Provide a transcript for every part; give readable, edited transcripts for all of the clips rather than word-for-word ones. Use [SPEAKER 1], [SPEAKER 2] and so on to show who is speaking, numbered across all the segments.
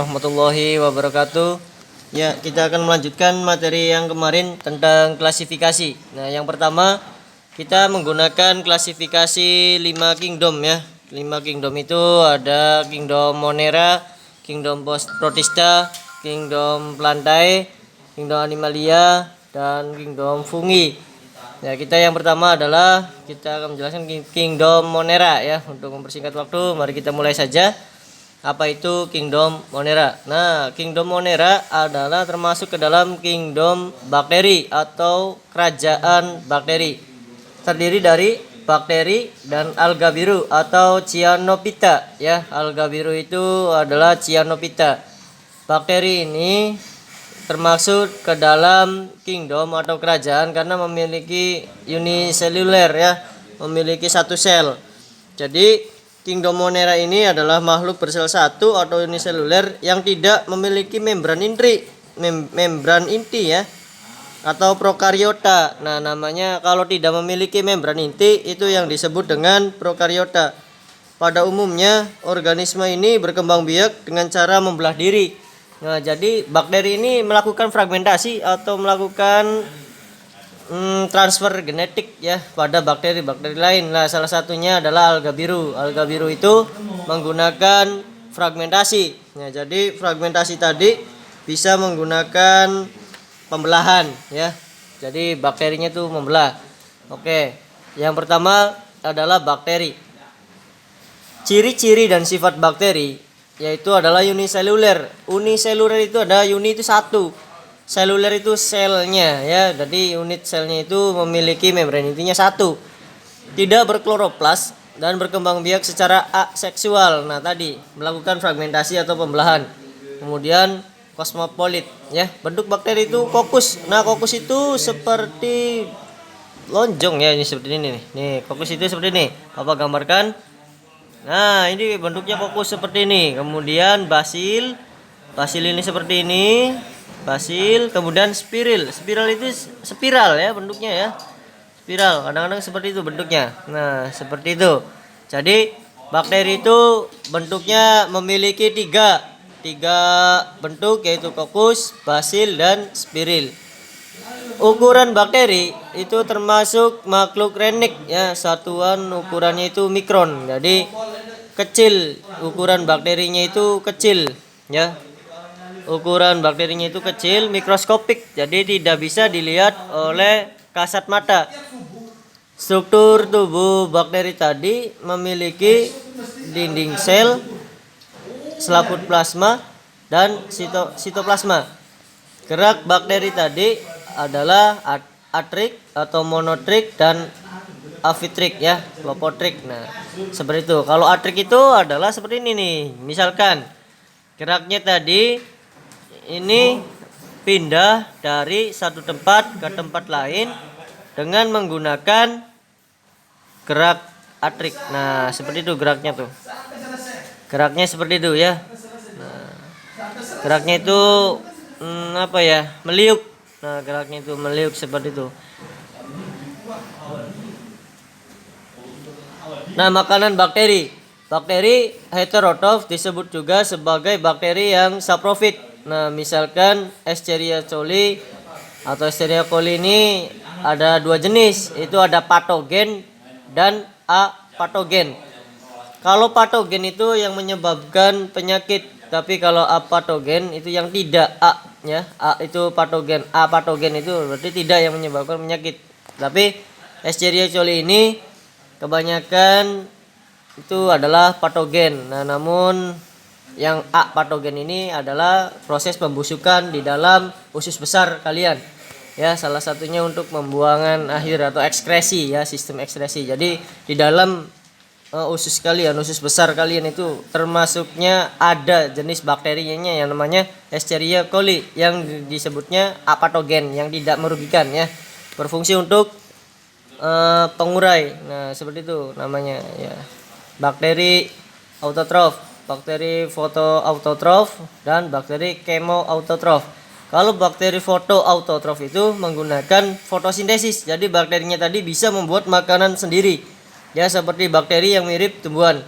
[SPEAKER 1] warahmatullahi wabarakatuh. Ya, kita akan melanjutkan materi yang kemarin tentang klasifikasi. Nah, yang pertama kita menggunakan klasifikasi 5 kingdom ya. 5 kingdom itu ada kingdom Monera, kingdom Protista, kingdom Plantae, kingdom Animalia, dan kingdom Fungi. Ya, kita yang pertama adalah kita akan menjelaskan kingdom Monera ya. Untuk mempersingkat waktu, mari kita mulai saja. Apa itu kingdom Monera? Nah, kingdom Monera adalah termasuk ke dalam kingdom bakteri atau kerajaan bakteri. Terdiri dari bakteri dan alga biru atau Cyanophyta ya. Alga biru itu adalah Cyanophyta. Bakteri ini termasuk ke dalam kingdom atau kerajaan karena memiliki uniseluler ya, memiliki satu sel. Jadi kingdom Monera ini adalah makhluk bersel satu atau uniseluler yang tidak memiliki membran inti ya, atau prokariota. Nah, namanya kalau tidak memiliki membran inti itu yang disebut dengan prokariota. Pada umumnya organisme ini berkembang biak dengan cara membelah diri. Nah, jadi bakteri ini melakukan fragmentasi atau melakukan transfer genetik ya pada bakteri-bakteri lain. Nah, salah satunya adalah alga biru. Alga biru itu menggunakan fragmentasi. Nah, jadi fragmentasi tadi bisa menggunakan pembelahan ya. Jadi bakterinya itu membelah. Oke. Yang pertama adalah bakteri. Ciri-ciri dan sifat bakteri yaitu adalah uniseluler. Uniseluler itu ada uni itu satu. Seluler itu selnya ya. Jadi unit selnya itu memiliki membran intinya satu. Tidak berkloroplas dan berkembang biak secara aseksual. Nah, tadi melakukan fragmentasi atau pembelahan. Kemudian kosmopolit ya. Bentuk bakteri itu kokus. Nah, kokus itu seperti lonjong ya, ini seperti ini nih. Nih, kokus itu seperti ini. Papa gambarkan. Nah, ini bentuknya kokus seperti ini. Kemudian basil. Basil ini seperti ini. Basil, kemudian spiral. Spiral itu spiral ya bentuknya ya. Spiral, kadang-kadang seperti itu bentuknya. Nah, seperti itu. Jadi bakteri itu bentuknya memiliki tiga bentuk, yaitu kokus, basil, dan spiral. Ukuran bakteri itu termasuk makhluk renik ya. Satuan ukurannya itu mikron. Jadi kecil, ukuran bakterinya itu kecil ya. Ukuran bakterinya itu kecil, mikroskopik, jadi tidak bisa dilihat oleh kasat mata. Struktur tubuh bakteri tadi memiliki dinding sel, selaput plasma, dan sitoplasma. Gerak bakteri tadi adalah atrik atau monotrik dan afitrik ya, lopotrik. Nah, seperti itu. Kalau atrik itu adalah seperti ini nih. Misalkan geraknya tadi ini pindah dari satu tempat ke tempat lain dengan menggunakan gerak atrik. Nah, seperti itu geraknya tuh. Geraknya seperti itu ya. Nah, geraknya itu apa ya? Meliuk. Nah, geraknya itu meliuk seperti itu. Nah, makanan bakteri. Bakteri heterotrof disebut juga sebagai bakteri yang saprofit. Nah, misalkan Escherichia coli atau Escherichia coli ini ada dua jenis, itu ada patogen dan apatogen. Kalau patogen itu yang menyebabkan penyakit, tapi kalau apatogen itu yang tidak ya. A itu patogen, apatogen itu berarti tidak yang menyebabkan penyakit. Tapi Escherichia coli ini kebanyakan itu adalah patogen. Nah, namun yang apatogen ini adalah proses pembusukan di dalam usus besar kalian ya, salah satunya untuk pembuangan akhir atau ekskresi ya, sistem ekskresi. Jadi di dalam usus kalian, usus besar kalian itu termasuknya ada jenis bakterinya yang namanya Escherichia coli yang disebutnya apatogen yang tidak merugikan ya, berfungsi untuk pengurai. Nah, seperti itu namanya ya. Bakteri autotrof, bakteri fotoautotrof, dan bakteri kemoautotrof. Kalau bakteri fotoautotrof itu menggunakan fotosintesis. Jadi bakterinya tadi bisa membuat makanan sendiri. Ya, seperti bakteri yang mirip tumbuhan.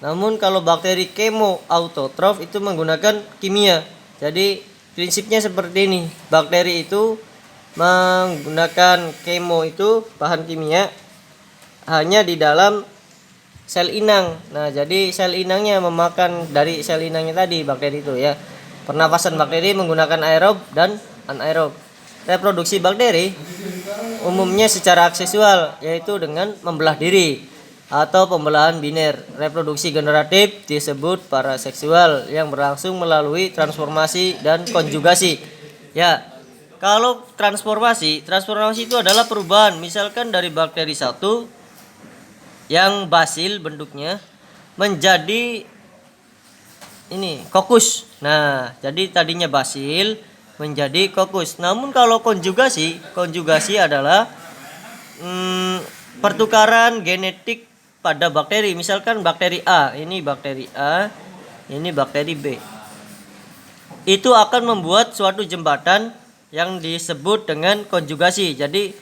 [SPEAKER 1] Namun kalau bakteri kemoautotrof itu menggunakan kimia. Jadi prinsipnya seperti ini. Bakteri itu menggunakan kemo itu bahan kimia hanya di dalam sel inang. Nah, jadi sel inangnya memakan dari sel inangnya tadi bakteri itu ya. Pernapasan bakteri menggunakan aerob dan anaerob. Reproduksi bakteri umumnya secara aksesual, yaitu dengan membelah diri atau pembelahan biner. Reproduksi generatif disebut paraseksual yang berlangsung melalui transformasi dan konjugasi. Ya, kalau transformasi itu adalah perubahan, misalkan dari bakteri satu yang basil bentuknya menjadi ini kokus. Nah, jadi tadinya basil menjadi kokus. Namun kalau konjugasi adalah pertukaran genetik pada bakteri. Misalkan bakteri A, ini bakteri A, ini bakteri B. Itu akan membuat suatu jembatan yang disebut dengan konjugasi. Jadi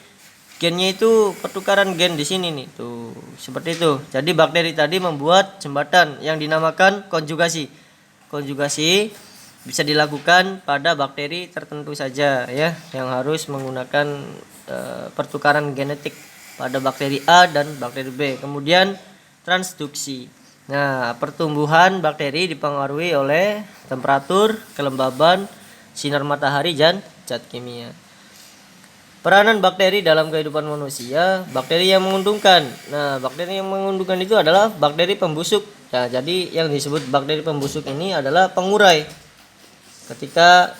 [SPEAKER 1] gennya itu pertukaran gen di sini nih, tuh seperti itu. Jadi bakteri tadi membuat jembatan yang dinamakan konjugasi. Konjugasi bisa dilakukan pada bakteri tertentu saja ya, yang harus menggunakan pertukaran genetik pada bakteri A dan bakteri B. Kemudian transduksi. Nah, pertumbuhan bakteri dipengaruhi oleh temperatur, kelembaban, sinar matahari dan zat kimia. Peranan bakteri dalam kehidupan manusia, bakteri yang menguntungkan. Nah, bakteri yang menguntungkan itu adalah bakteri pembusuk. Nah, jadi yang disebut bakteri pembusuk ini adalah pengurai. Ketika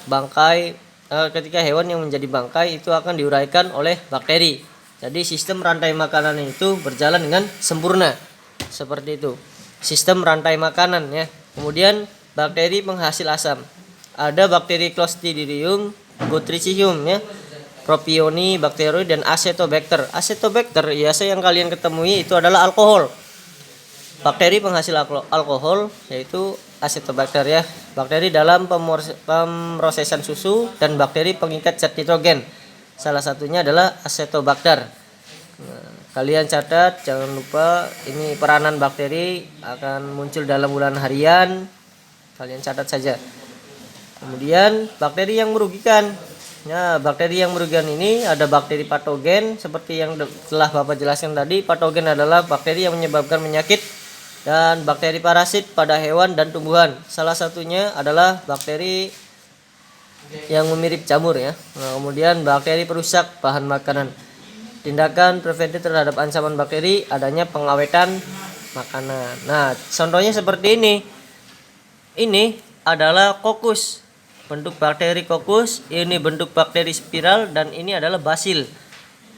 [SPEAKER 1] hewan yang menjadi bangkai itu akan diuraikan oleh bakteri. Jadi sistem rantai makanan itu berjalan dengan sempurna. Seperti itu. Sistem rantai makanan ya. Kemudian bakteri penghasil asam. Ada bakteri Clostridium, Botrytium ya. Propioni, bakteroid dan acetobacter. Acetobacter biasa yang kalian ketemui itu adalah alkohol. Bakteri penghasil alkohol yaitu acetobacter ya. Bakteri dalam pemrosesan susu dan bakteri pengikat zat nitrogen. Salah satunya adalah acetobacter. Nah, kalian catat, jangan lupa ini peranan bakteri akan muncul dalam bulan harian. Kalian catat saja. Kemudian bakteri yang merugikan. Nah, bakteri yang merugikan ini ada bakteri patogen seperti yang telah Bapak jelaskan tadi. Patogen adalah bakteri yang menyebabkan penyakit dan bakteri parasit pada hewan dan tumbuhan. Salah satunya adalah bakteri yang mirip jamur ya. Nah, kemudian bakteri perusak bahan makanan. Tindakan preventif terhadap ancaman bakteri adanya pengawetan makanan. Nah, contohnya seperti ini. Ini adalah kokus. Bentuk bakteri kokus, ini bentuk bakteri spiral dan ini adalah basil.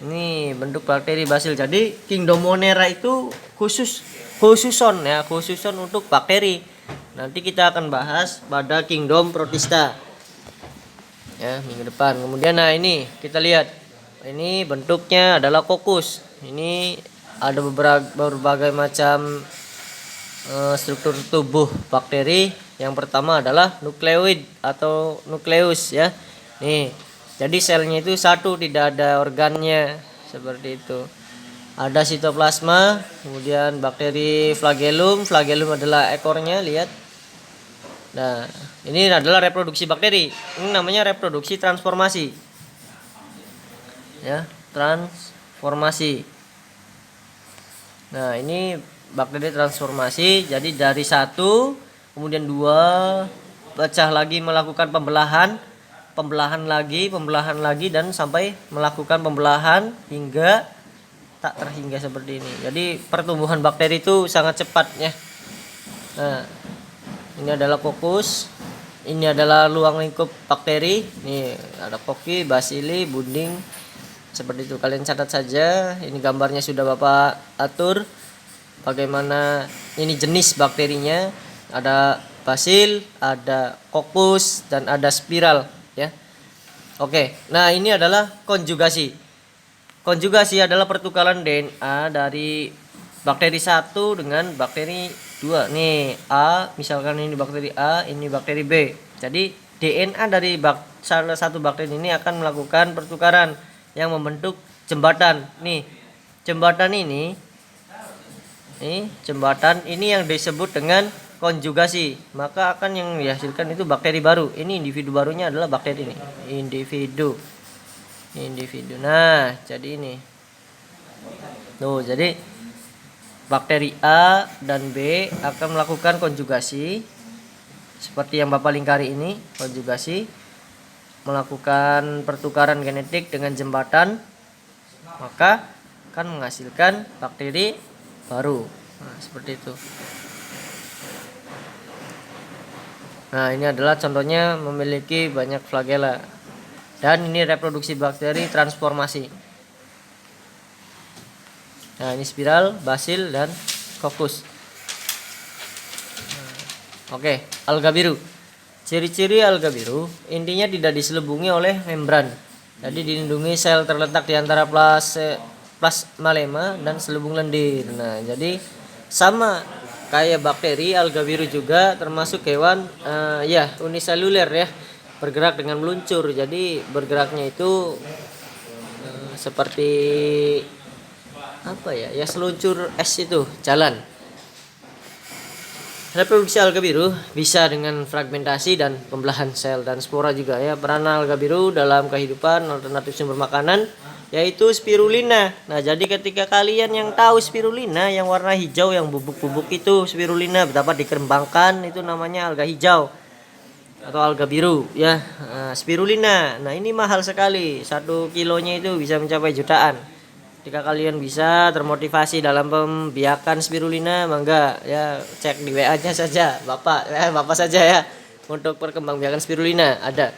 [SPEAKER 1] Ini bentuk bakteri basil. Jadi kingdom Monera itu khususon untuk bakteri. Nanti kita akan bahas pada kingdom Protista. Ya, minggu depan. Kemudian nah ini kita lihat. Ini bentuknya adalah kokus. Ini ada berbagai macam struktur tubuh bakteri. Yang pertama adalah nukleoid atau nukleus ya. Nih, jadi selnya itu satu, tidak ada organnya seperti itu. Ada sitoplasma, kemudian bakteri flagellum. Flagellum adalah ekornya, lihat. Nah, ini adalah reproduksi bakteri. Ini namanya reproduksi transformasi. Ya, transformasi. Nah, ini bakteri transformasi. Jadi dari satu kemudian 2 pecah lagi, melakukan pembelahan lagi dan sampai melakukan pembelahan hingga tak terhingga seperti ini. Jadi pertumbuhan bakteri itu sangat cepat ya. Nah, ini adalah kokus, ini adalah ruang lingkup bakteri. Nih ada koki, basili, bunding seperti itu. Kalian catat saja. Ini gambarnya sudah Bapak atur. Bagaimana ini jenis bakterinya. Ada basil, ada kokus, dan ada spiral ya. Oke, nah ini adalah konjugasi. Konjugasi adalah pertukaran DNA dari bakteri satu dengan bakteri 2. Nih A, misalkan ini bakteri A, ini bakteri B. Jadi DNA dari salah satu bakteri ini akan melakukan pertukaran yang membentuk jembatan. Nih, jembatan ini Ini jembatan ini yang disebut dengan konjugasi. Maka akan yang dihasilkan itu bakteri baru. Ini individu barunya adalah bakteri ini. Individu. Nah, jadi ini. Tuh, jadi bakteri A dan B akan melakukan konjugasi seperti yang Bapak lingkari ini, konjugasi melakukan pertukaran genetik dengan jembatan, maka akan menghasilkan bakteri baru. Nah, seperti itu. Nah, ini adalah contohnya memiliki banyak flagela. Dan ini reproduksi bakteri transformasi. Nah, ini spiral, basil, dan kokus. Oke, alga biru. Ciri-ciri alga biru intinya tidak diselubungi oleh membran. Jadi dilindungi sel terletak di antara plasmalema dan selubung lendir. Nah, jadi sama kayak bakteri, alga biru juga termasuk hewan uniseluler ya, bergerak dengan meluncur. Jadi bergeraknya itu seperti apa ya? Ya seluncur es itu, jalan. Reproduksi alga biru bisa dengan fragmentasi dan pembelahan sel dan spora juga ya. Peran alga biru dalam kehidupan alternatif sumber makanan yaitu spirulina. Nah, jadi ketika kalian yang tahu spirulina yang warna hijau yang bubuk-bubuk itu spirulina dapat dikembangkan, itu namanya alga hijau atau alga biru ya. Nah, spirulina. Nah, ini mahal sekali. 1 kilonya itu bisa mencapai jutaan. Jika kalian bisa termotivasi dalam pembiakan spirulina, mangga ya cek di WA-nya saja, Bapak saja ya. Untuk perkembangbiakan spirulina ada.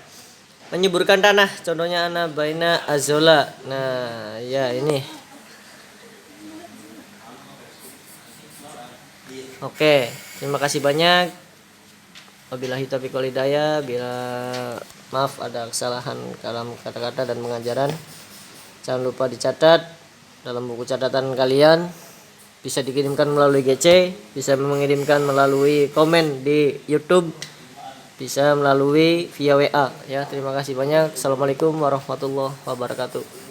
[SPEAKER 1] Menyuburkan tanah, contohnya Anabaina azola. Nah, ya ini. Oke, terima kasih banyak. Wabillahi taufiq wal hidayah. Bila maaf ada kesalahan dalam kata-kata dan pengajaran, jangan lupa dicatat dalam buku catatan kalian. Bisa dikirimkan melalui GC, bisa mengirimkan melalui komen di YouTube, bisa melalui via WA ya. Terima kasih banyak. Assalamualaikum warahmatullahi wabarakatuh.